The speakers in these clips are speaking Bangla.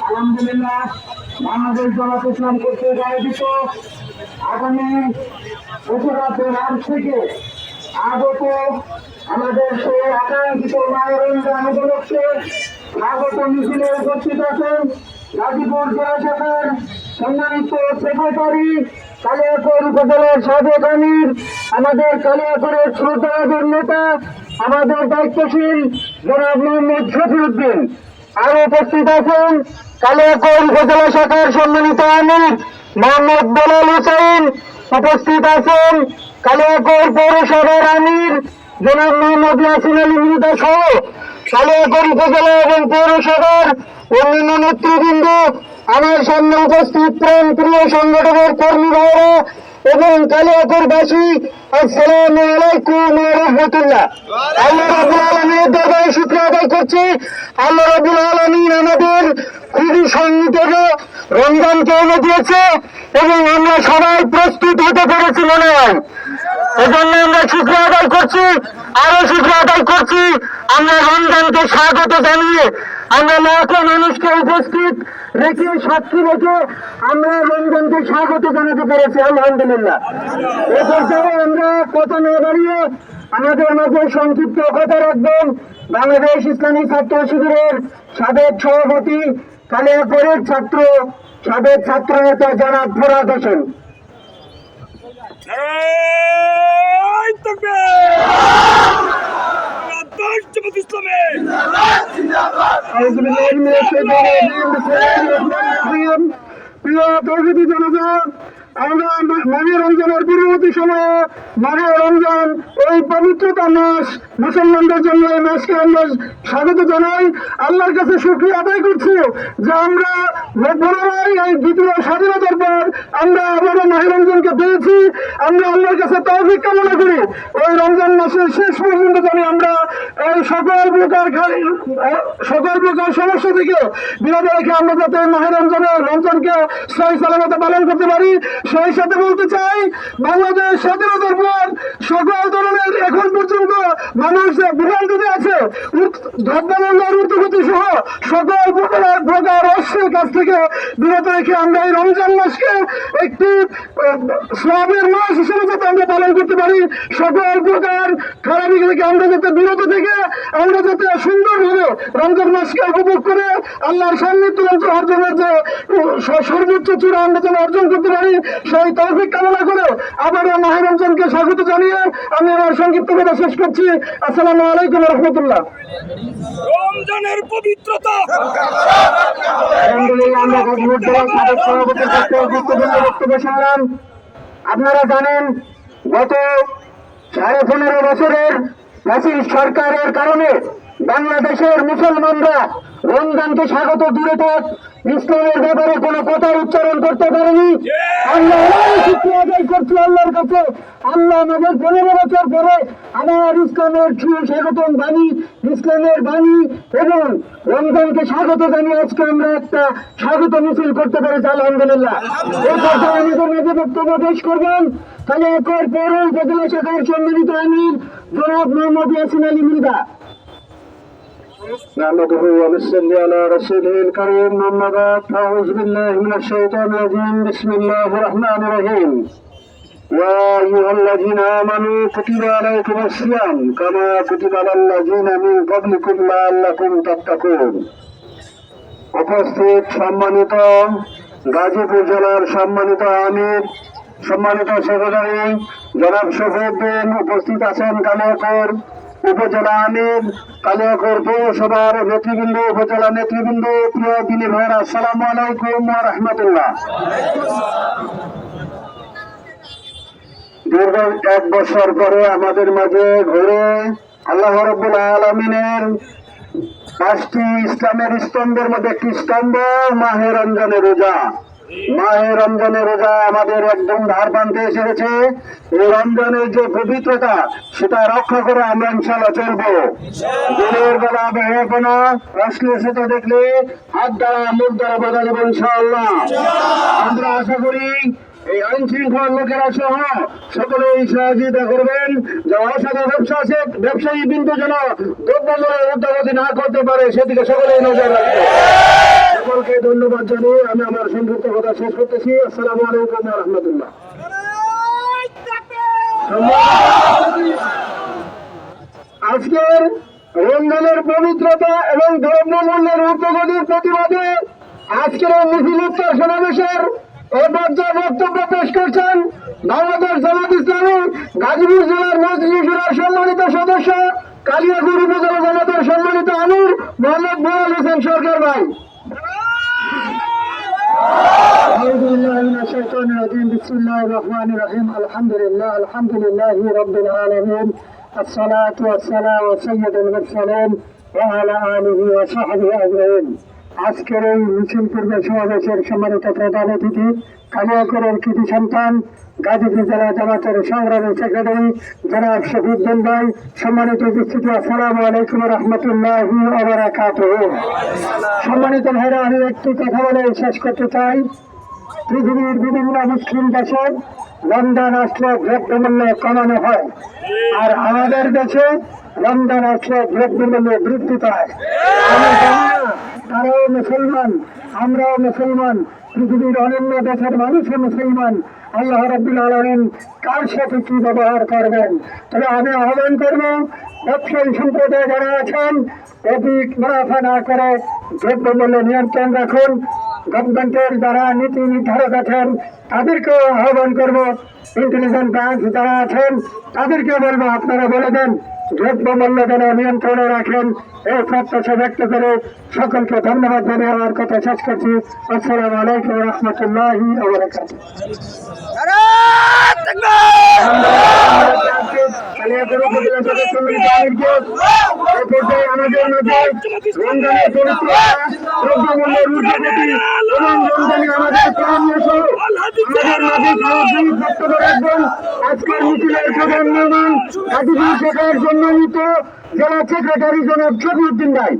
আলহামদুলিল্লাহ বাংলাদেশ জামাত ইসলাম কর্তৃক আয়োজিত আগামী ২৫ মার্চ থেকে আগত আমাদের সেই আকাঙ্ক্ষিত মায়ের রমজান উপলক্ষে স্বাগত মিছিলে উপস্থিত আছেন গাজীপুর জেলা শাখার সম্মানিত সেক্রেটারি, কালিয়াকৈর উপজেলার সাবেক আমির, আমাদের কালিয়াকৈরের শ্রদ্ধাভাজন নেতা, আমাদের দায়িত্বশীল জনাব মোহাম্মদ শফিউদ্দিন। আরো উপস্থিত আছেন কালিয়াকৈর উপজেলা শাখার সম্মানিত আমির মোহাম্মদ বেলাল হোসেন। উপস্থিত আছেন কালিয়াকৈর পৌরসভার আমির জনাব মোহাম্মদ ইয়াসিন আলী মৃধা সহ কালিয়াকৈর উপজেলা এবং পৌরসভার অন্যান্য নেতৃবৃন্দ, আমার সামনে উপস্থিত প্রাণ প্রিয় সংগঠনের কর্মী ভাইরা এবং কালিয়াকৈরবাসী, আসসালামু আলাইকুম ওয়া রাহমাতুল্লাহ। আল্লাহ রাব্বুল আলামিনের দরবারে শুকরিয়া আদায় করছি। আল্লাহ রাব্বুল আলামিন আমাদের খুবই সংগঠিত রমজানকে এনে দিয়েছে এবং আমরা সবাই প্রস্তুত হতে পেরেছি মনে হয়। এজন্য আমরা শুকরিয়া আদায় করছি, আরো শুকরিয়া আদায় করছি। আমরা রমজানকে স্বাগত জানিয়ে আমরা লাখো মানুষকে উপস্থিত রেখে সাক্ষী রেখে আমরা রমজানকে স্বাগত জানাতে পেরেছি, আলহামদুলিল্লাহ। এ পর্যায়ে আমরা কথা না বাড়িয়ে আমাদের মাঝে সংক্ষিপ্ত কথা রাখবেন বাংলাদেশ ইসলামী ছাত্র শিবিরের সাবেক সভাপতি, কালিয়াকৈরের সাবেক ছাত্র নেতা জনাব ফোরাদ হোসেন। প্রিয় প্রকৃতি জনগণ, আমরা মাঘে রমজানের পূর্ববর্তী সময়ে মাঘে রমজান এই পবিত্রতা মাস, মুসলমানদের জন্য এই মাসকে আমরা স্বাগত জানাই। আল্লাহর কাছে শুকরিয়া আদায় করছি যে আমরা পুনরায় এই দ্বিতীয় স্বাধীনতার পর আমরা আবারও মাঘে রমজানকে পেয়েছি। আমরা আল্লাহর কাছে তৌফিক কামনা করি ওই রমজান মাসের শেষ পর্যন্ত জানি আমরা এই সকল প্রকার সমস্যা থেকে বিরত রেখে আমরা যাতে মাঘে রমজানকে সহি সালামতে পালন করতে পারি। সেই সাথে বলতে চাই, বাংলাদেশ স্বাধীনতার পর সকল ধরনের এখন পর্যন্ত মানুষ যে বিভ্রান্তিতে আছে, দ্রব্যমূল্যের ঊর্ধ্বগতি সহ সকল প্রকার অশ্লীল কাজ থেকে বিরত রেখে আমরা এই রমজান মাসকে একটি সওয়াবের মাস হিসেবে যাতে আমরা পালন করতে পারি। সকল প্রকার খারাপি থেকে আমরা যাতে বিরত থেকে আমরা যাতে সুন্দরভাবে রমজান মাসকে উপভোগ করে আল্লাহর সান্নিধ্য অর্জনের যে সর্বোচ্চ চূড়া আমরা যেন অর্জন করতে পারি, সেই তৌফিক কামনা করে আবারও মাহে রমজানকে স্বাগত জানিয়ে আমি আমার সংক্ষিপ্ত কথা শেষ করছি। আসসালামু আলাইকুম ওয়া রাহমাতুল্লাহ। রমজানের পবিত্রতা আলহামদুলিল্লাহ, আমরা গাজীপুর জেলা সাবেক সভাপতির পক্ষে গুরুত্বপূর্ণ বক্তব্য শুনলাম। আপনারা জানেন, গত 15.5 বছরের ফ্যাসিস্ট সরকারের কারণে বাংলাদেশের মুসলমানরা রমজানকে স্বাগত দূরে থাক, ইসলামের ব্যাপারে কোনো কথা উচ্চারণ করতে পারেনি। আল্লাহ শুকরিয়া আদায় করছি আল্লাহর কাছে। আল্লাহ আমাদের 15 বছর পরে আমার ইসলামের স্বাগতম বাণী, ইসলামের বাণী এবং রমজানকে স্বাগত জানিয়ে আজকে আমরা একটা স্বাগত মিছিল করতে পেরেছি, আলহামদুলিল্লাহ। এই পর্যায়ে আমাদের মাঝে বক্তব্য পেশ করবেন কালিয়াকৈর পৌর উপজেলা শাখার সম্মানিত আমির জনাব মোহাম্মদ ইয়াসিন আলী মৃধা। نحمده ونصلي على رسوله الكريم، أما بعد أعوذ بالله من الشيطان الرجيم، بسم الله الرحمن الرحيم. يا أيها الذين آمنوا كتب عليكم الصيام كما كتب على الذين من قبلكم لعلكم تتقون। উপস্থিত সম্মানিত গাজীপুর জেলার সম্মানিত আমির, সম্মানিত সেক্রেটারি জনাব শফিউদ্দিন, উপস্থিত আছেন কালিয়াকৈর উপজেলা আমির, কালিয়াকৈর পৌরসভার নেতৃবৃন্দ, উপজেলা নেতৃবৃন্দ, প্রিয় দিনী ভাইয়েরা, আসসালামু আলাইকুম ওয়া রাহমাতুল্লাহ। দীর্ঘ 1 বছর পরে আমাদের মাঝে ঘুরে আল্লাহ রাব্বুল আলামিনের 5টি ইসলামের স্তম্ভের মধ্যে একটি স্তম্ভ মাহে রমজানের রোজা। মাহে রমজানের রোজা আমাদের একদম ধার বাঁধতে এসেছে। এই রমজানের যে পবিত্রতা সেটা রক্ষা করে আমরা ইনশাআল্লাহ চলবো। দিনের বেলা বেহাপনা অশ্লীলতা দেখলে হাত দ্বারা মুখ দ্বারা বাধা দেবো ইনশাআল্লাহ। আমরা আশা করি এই আইন শৃঙ্খলা লোকেরা সহ সকলেই সহযোগিতা করবেন, যে অসাধু ব্যবসায়ী বিন্দু যেন দ্রব্যমূল্যের ঊর্ধ্বগতি না করতে পারে সেদিকে সকলেই নজর রাখবে। সকলকে ধন্যবাদ জানিয়ে আমি আমার সংক্ষিপ্ত কথা শেষ করতেছি। আসসালামু আলাইকুম ওয়া রাহমাতুল্লাহ। আজকের রমজানের পবিত্রতা এবং দ্রব্যমূল্যের ঊর্ধ্বগতির প্রতিবাদে আজকের এই মিছিল উত্তর সমাবেশের এই পর্যায়ে বক্তব্য পেশ করছেন বাংলাদেশ জামাত ইসলামী গাজীপুর জেলার মজলিস শুরার সম্মানিত সদস্য, কালিয়াকৈর উপজেলা জামাতের সম্মানিত আমির মোহাম্মদ বোলাল হোসেন সরকার ভাই। বিসমিল্লাহির রহমানির রহিম। আলহামদুলিল্লাহ রাব্বিল আলামিন। আসসালাতু ওয়াসসালামু আলা সাইয়্যিদিল মুরসালিন ওয়া আলা আলিহি ওয়া সাহবিহি আজমাইন। আজকের এই মিছিল পূর্ব সমাবেশের সম্মানিত প্রধান অতিথি, কালিয়াকৈরের কৃতি সন্তান, গাজীপুর জেলা জামাতের সংগ্রামী সেক্রেটারি জনাব শফিউদ্দিন ভাই, সম্মানিত উপস্থিতি, আসসালামু আলাইকুম ওয়া রাহমাতুল্লাহি ওয়া বারাকাতুহু। সম্মানিত ভাইরা, আমি একটি কথা বলে শেষ করতে চাই। পৃথিবীর বিভিন্ন মুসলিম দেশে রমজান আসলে দ্রব্যমূল্য কমানো হয়, আর আমাদের দেশে রমজান আসলে দ্রব্যমূল্য বৃদ্ধি পায়। আমি জানি না, তারাও মুসলমান, আমরাও মুসলমান, পৃথিবীর অন্যান্য দেশের মানুষও মুসলমান। আল্লাহ রাব্বুল আলামিন কার সাথে কি ব্যবহার করবেন? তবে আমি আহ্বান করব, ব্যবসায়ী সম্প্রদায় যারা আছেন অধিক মুনাফা না করে দ্রব্যমূল্য নিয়ন্ত্রণ রাখুন। গভর্নমেন্টের যারা নীতি নির্ধারক আছেন তাদেরকেও আহ্বান করব, ইন্টেলিজেন্স ব্রাঞ্চ যারা আছেন তাদেরকে বলবো আপনারা বলে দেন দ্রব্যমূল্য যেন নিয়ন্ত্রণে রাখেন। এই প্রত্যাশা ব্যক্ত করে সকলকে ধন্যবাদ জানিয়ে আমার কথা শেষ করছি। আসসালামু আলাইকুম ওয়া রাহমাতুল্লাহি ওয়া বারাকাতুহু। কালিয়াকৈর উপজেলা সদস্য আমাদের মধ্যে রমজানের পবিত্রতা, দ্রব্যমূল্যের ঊর্ধ্বগতি এবং রমজানে আমাদের পরামর্শ আমাদের মাঝে সরাসরি বক্তব্য রাখবেন আজকের মিছিলের প্রধান মেহমান গাজীপুর শাখার সম্মানিত জেলা সেক্রেটারি জনাব শফিউদ্দিন ভাই।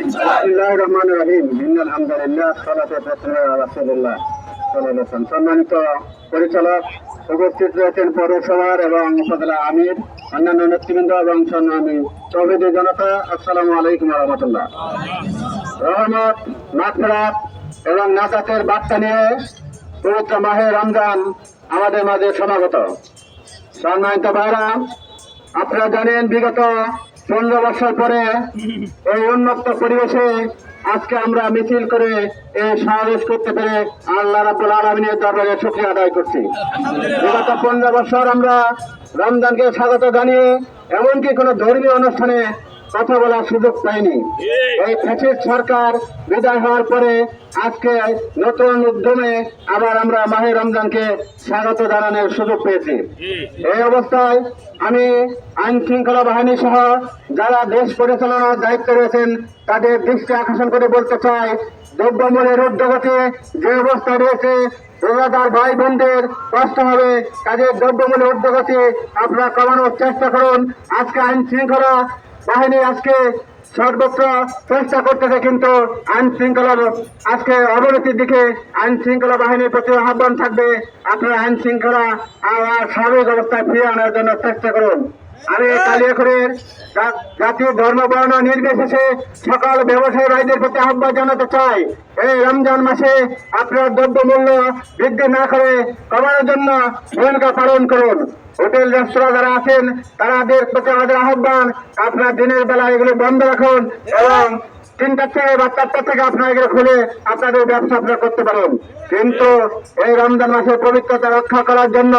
বিসমিল্লাহির রহমানির রহিম। আলহামদুলিল্লাহ সালাতু ওয়াসসালামু আলা রাসূলিল্লাহ সাল্লাল্লাহু আলাইহি ওয়াসাল্লাম। সম্মানিত পরিচালক, উপস্থিত রয়েছেন পৌরসভার এবং উপজেলা আমির, অন্যান্য নেতৃবৃন্দ এবং সম্মানী তৌহিদি জনতা, আসসালামু আলাইকুম ওয়া রাহমাতুল্লাহ। রহমত, মাগফিরাত এবং নাজাতের বার্তা নিয়ে পবিত্র মাহে রমজান আমাদের মাঝে সমাগত। সম্মানিত ভাইরা, আপনারা জানেন বিগত 15 বছর পরে এই উন্মুক্ত পরিবেশে আজকে আমরা মিছিল করে এই সমাবেশ করতে পেরে আল্লাহ রাব্বুল আলামিনের দরবারে শুকরিয়া আদায় করছি। বিগত 15 বছর আমরা রমজানকে স্বাগত জানিয়ে এমনকি কোনো ধর্মীয় অনুষ্ঠানে কথা বলার সুযোগ পাইনি। এই ফ্যাসিস্ট সরকার বিদায় হওয়ার পরে আজকে নতুন উদ্যমে আবার আমরা মাহে রমজানকে স্বাগত জানানোর সুযোগ পেয়েছি। এই অবস্থায় আমি আইন শৃঙ্খলা বাহিনী সহ যারা দেশ পরিচালনার দায়িত্বে রয়েছেন তাদের দৃষ্টি আকর্ষণ করে বলতে চাই, দ্রব্যমূল্যের ঊর্ধ্বগতি যে অবস্থা রয়েছে রোজাদার ভাই বোনদের কষ্ট হবে, কাজে দ্রব্যমূল্যের ঊর্ধ্বগতি আপনারা কমানোর চেষ্টা করুন। আজকে আইন শৃঙ্খলা বাহিনী আজকে সর্বত্র চেষ্টা করতেছে, কিন্তু আইন শৃঙ্খলার আজকে অবনতির দিকে। আইন শৃঙ্খলা বাহিনীর প্রতি আহ্বান থাকবে, আপনারা আইন শৃঙ্খলা স্বাভাবিক অবস্থায় ফিরিয়ে আনার জন্য চেষ্টা করুন। আমি কালিয়াকৈরের জাতীয় ধর্ম বর্ণ নির্বিশেষে সকল ব্যবসায়ী ভাইদের প্রতি আহ্বান জানাতে চাই, এই রমজান মাসে আপনার দ্রব্যমূল্য বৃদ্ধি না করে কমানোর জন্য ভূমিকা পালন করুন। হোটেল রেস্তোরাঁ যারা আছেন তাদের প্রতি আমাদের আহ্বান, আপনার দিনের বেলা এগুলো বন্ধ রাখুন এবং 3টা থেকে বা 4টা থেকে আপনারা এগুলো খুলে আপনাদের ব্যবসা আপনারা করতে পারেন। কিন্তু এই রমজান মাসের পবিত্রতা রক্ষা করার জন্য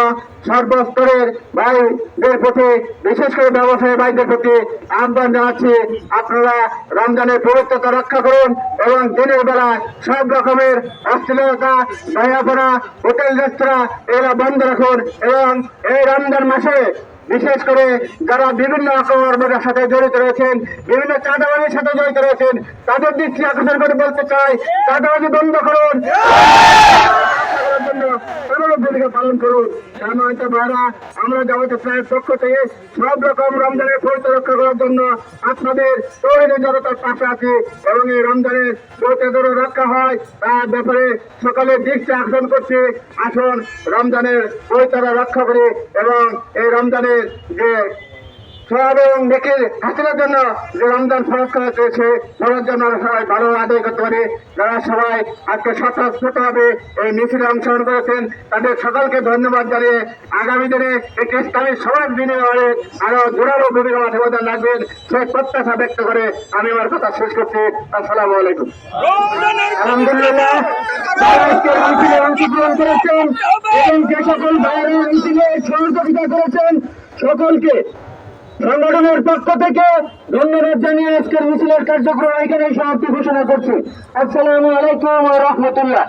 সর্বস্তরের ভাইদের প্রতি, বিশেষ করে ব্যবসায়ী ভাইদের প্রতি আহ্বান জানাচ্ছি, আপনারা রমজানের পবিত্রতা রক্ষা করুন এবং দিনের বেলা সব রকমের অশ্লীলতা, দয়াপনা, হোটেল রেস্তোরাঁ এগুলো বন্ধ রাখুন। এবং এই রমজান মাসে বিশেষ করে যারা বিভিন্ন অকর্মের সাথে জড়িত রয়েছেন, বিভিন্ন চাঁদাবাজির সাথে জড়িত রয়েছেন, তাদের দৃষ্টি আকর্ষণ করে বলতে চাই, চাঁদাবাজি বন্ধ করুন। ভূমিকা পালন করুন। সম্মানিত ভাইরা, আমরা জামাতে ইসলামের পক্ষ থেকে সব রকম রমজানের পবিত্র রক্ষা করার জন্য আপনাদের তৌহিদি জনতার পাশে আছি এবং এই রমজানের পবিত্র রক্ষা হয় তার ব্যাপারে সকালের দৃষ্টি আকর্ষণ করছি। আসুন রমজানের পবিত্র রক্ষা করি এবং এই রমজানের যে সব এবং দেখে হাসিনের জন্য যে রমজান ফরজ করা হয়েছে ফরজ জন্য আমরা সবাই ভালো আদায় করতে পারি। যারা সবাই আজকে স্বতঃস্ফূর্তভাবে এই মিছিলে অংশগ্রহণ করেছেন তাদের সকলকে ধন্যবাদ জানিয়ে আগামী দিনে একটি ইসলামী সমাজ বিনিময়ে আরো জোরালো ভূমিকা মাঠে প্রদান রাখবেন সেই প্রত্যাশা ব্যক্ত করে আমি আমার কথা শেষ করছি। আসসালামু আলাইকুম। রমজানের আলহামদুলিল্লাহ, যারা আজকের মিছিলে অংশগ্রহণ করেছেন এবং যে সকল ভাইয়েরা মিছিলে সহযোগিতা করেছেন সকলকে সংগঠনের পক্ষ থেকে ধন্যবাদ জানিয়ে আজকের মিছিলের কার্যক্রম এখানে সমাপ্তি ঘোষণা করছি। আসসালামু আলাইকুম ওয়া রাহমাতুল্লাহ।